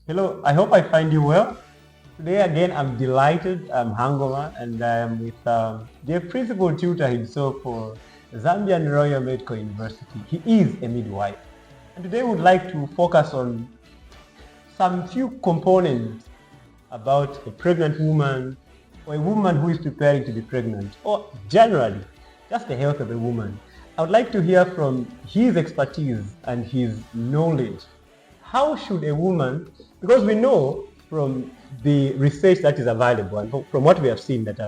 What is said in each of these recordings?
Hello, I hope I find you well. Today again, I'm delighted. I'm Hangoma and I'm with the principal tutor himself for Zambian Royal Medical University. He is a midwife. And today we would like to focus on some few components about a pregnant woman or a woman who is preparing to be pregnant, or generally, just the health of a woman. I would like to hear from his expertise and his knowledge. How should a woman, because we know from the research that is available and from what we have seen that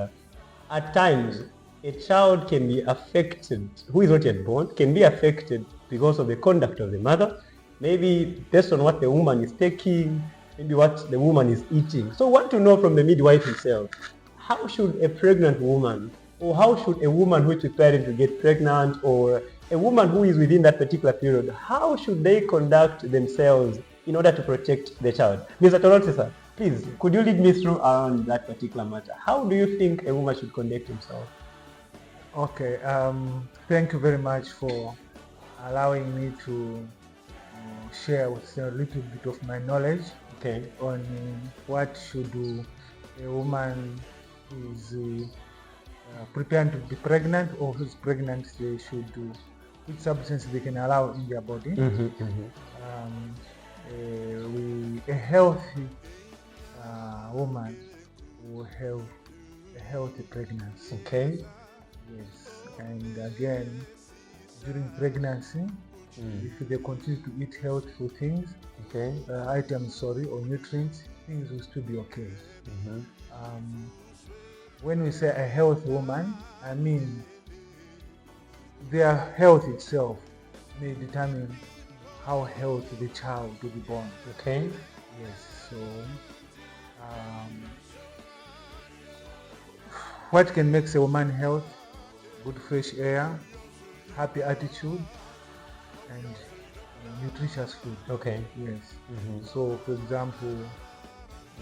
at times a child can be affected, who is not yet born, can be affected because of the conduct of the mother, maybe based on what the woman is taking, maybe what the woman is eating. So I want to know from the midwife himself, how should a pregnant woman, or how should a woman who is preparing to get pregnant, or a woman who is within that particular period, how should they conduct themselves in order to protect the child? Mr. Toronto, sir, please, could you lead me through around that particular matter? How do you think a woman should conduct herself? Okay, thank you very much for allowing me to share with a little bit of my knowledge on what should do a woman who is preparing to be pregnant or who's pregnant they should do, which substances they can allow in their body. A healthy woman will have a healthy pregnancy. Okay. Yes, and again, during pregnancy, if they continue to eat healthful things, items, or nutrients, things will still be okay. When we say a healthy woman, I mean their health itself may determine how healthy the child will be born. Okay. Yes, so what can make a woman healthy? Good fresh air, happy attitude, and nutritious food. Okay. Yes. So, for example,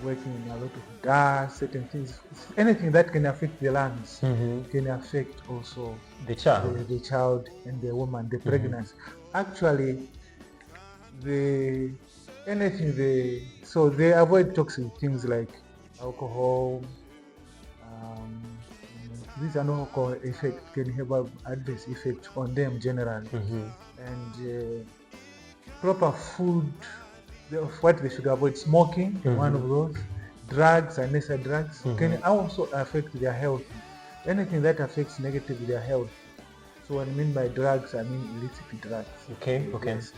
working in a lot of dust, certain things, anything that can affect the lungs can affect also the child, the child and the woman, the pregnancy. Actually, they avoid toxic things like alcohol. These alcohol effect can have an adverse effect on them generally, and proper food. What they should avoid: smoking, one of those. Drugs, unnecessary drugs, can also affect their health. Anything that affects negatively their health. So what I mean by drugs, I mean illicit drugs. Okay. Yes.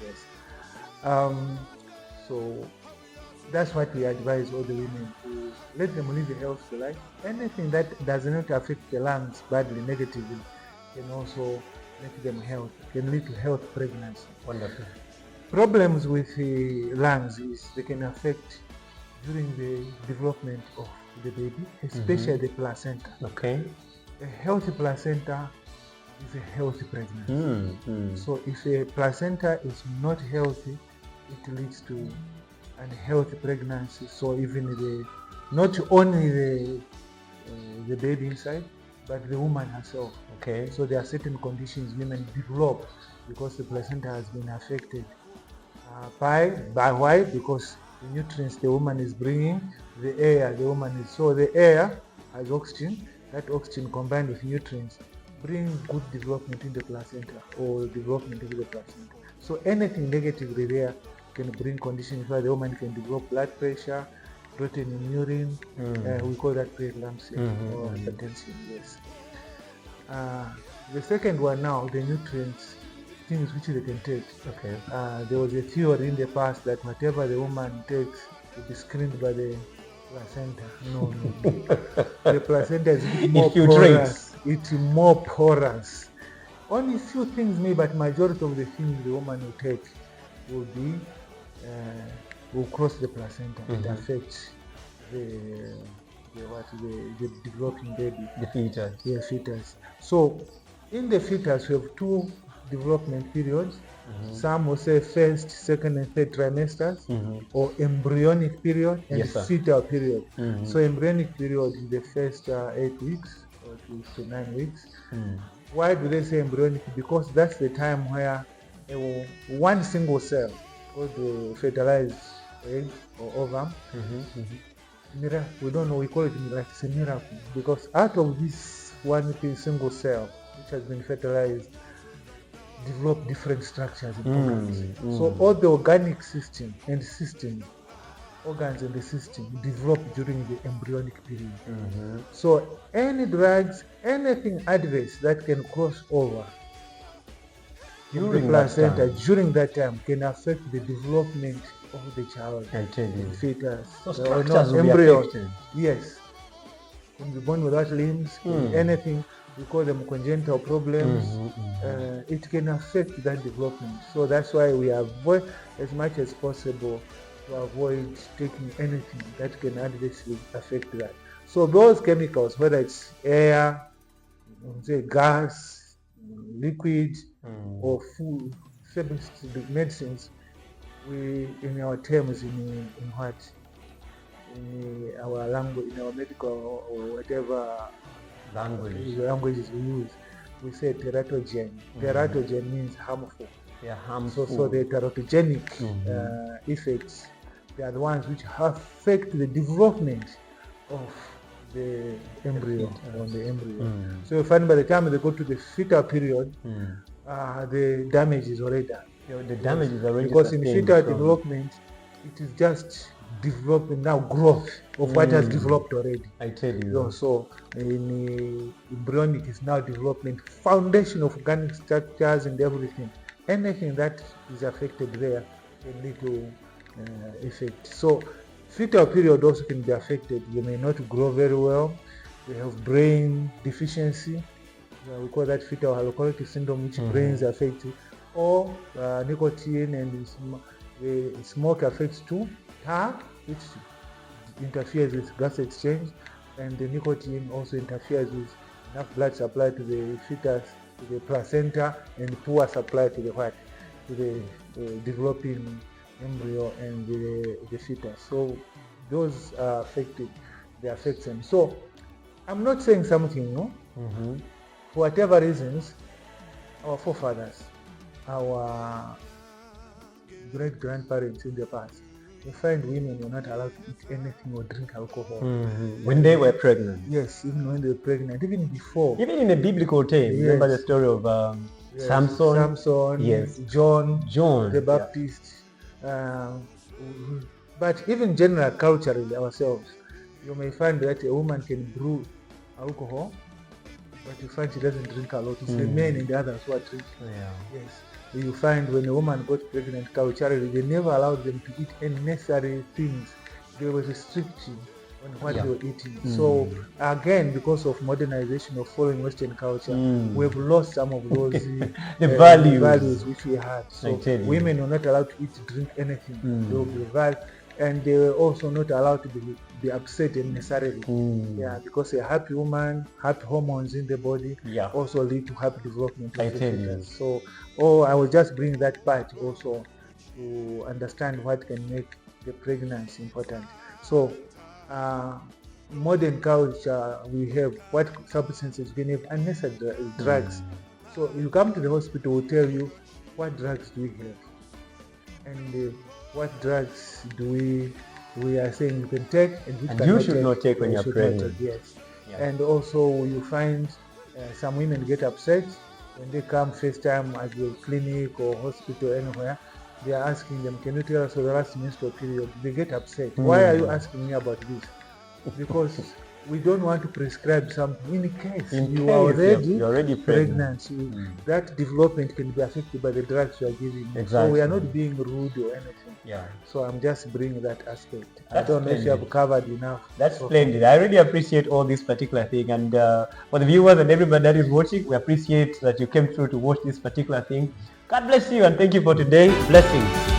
So that's what we advise all the women to let them live a healthy life. Anything that does not affect the lungs badly, negatively, can also make them healthy, can lead to health pregnancy. Wonderful. Problems with the lungs is they can affect during the development of the baby, especially the placenta. Okay. A healthy placenta is a healthy pregnancy. So if a placenta is not healthy, it leads to unhealthy pregnancy. So even not only the baby inside, but the woman herself. Okay. So there are certain conditions women develop because the placenta has been affected. By why? Because the nutrients the woman is bringing, the air the woman is. So the air has oxygen. That oxygen combined with nutrients bring good development in the placenta or development of the placenta. So anything negatively there can bring conditions where the woman can develop blood pressure, protein in urine. We call that preeclampsia or hypertension. Yes. The second one now, the nutrients, things which they can take. Okay. There was a theory in the past that whatever the woman takes will be screened by the placenta. No. The placenta is more porous. It's more porous. Only few things maybe, but majority of the things the woman will take will cross the placenta and affect the developing baby. The fetus. The fetus. So in the fetus we have two development periods. Some will say first, second, and third trimesters, or embryonic period and fetal period. So embryonic period is the first 8 weeks or to 9 weeks. Why do they say embryonic? Because that's the time where one single cell, called the fertilized egg or ovum. We don't know, we call it like it's a miracle, because out of this one single cell which has been fertilized develop different structures and organs. So all the organic system and systems, organs and the system develop during the embryonic period. So any drugs, anything adverse that can cross over during the placenta during that time can affect the development of the child, the fetus, so structures will embryo. Be affected. Yes, can be born without limbs, anything. We call them congenital problems. It can affect that development. So that's why we avoid as much as possible to avoid taking anything that can adversely affect that. So those chemicals, whether it's air, say gas, liquid, or food, medicines, we, in our terms, in what, in our language, in our medical or whatever languages we use, we say teratogen. Teratogen means harmful. Harmful. So the teratogenic effects, they are the ones which affect the development of the embryo, So you find by the time they go to the fetal period, the damage is already done. The damage is already because in fetal development, it is just development now, growth of what has developed already. I tell you. So in embryonic is now development, foundation of organic structures and everything. Anything that is affected there can lead to effect. So fetal period also can be affected. You may not grow very well. We have brain deficiency. We call that fetal alcoholic syndrome, which brains affected. Or nicotine and smoke affects too. tar, which interferes with gas exchange, and the nicotine also interferes with enough blood supply to the fetus, to the placenta, and poor supply to the what? To the developing embryo and the fetus. So those are affected, they affect them. So I'm not saying something, no? For whatever reasons, our forefathers, our great-grandparents in the past, you find women were not allowed to eat anything or drink alcohol. When they were pregnant. Yes, even when they were pregnant, even before. Even in the biblical time, remember the story of Samson, yes, John the Baptist. But even general culturally ourselves, you may find that a woman can brew alcohol, but you find she doesn't drink a lot. It's the men and the others who are drinking. Yes. You find when a woman got pregnant culturally, they never allowed them to eat unnecessary things. There was restriction on what they were eating. So again, because of modernization of following Western culture, we've lost some of those the values which we had. So women were not allowed to eat, drink anything. They were deprived, and they were also not allowed to be upset unnecessarily. Because a happy woman, happy hormones in the body also lead to happy development of the fetus. So I will just bring that part also to understand what can make the pregnancy important. So modern culture, we have what substances we have, unnecessary drugs. So you come to the hospital, we'll tell you what drugs do we have, and what drugs do we are saying you can take, and which you should not take when you're pregnant. Yes. And also you find some women get upset when they come first time at your clinic or hospital anywhere. They are asking them, can you tell us for the last menstrual period? They get upset. Why are you asking me about this? Because we don't want to prescribe something in case you are already pregnant. That development can be affected by the drugs you are giving. So we are not being rude or anything. So I'm just bringing that aspect. I don't know if you have covered enough. That's splendid. I really appreciate all this particular thing, and for the viewers and everybody that is watching, we appreciate that you came through to watch this particular thing. God bless you, and thank you for today. Blessings.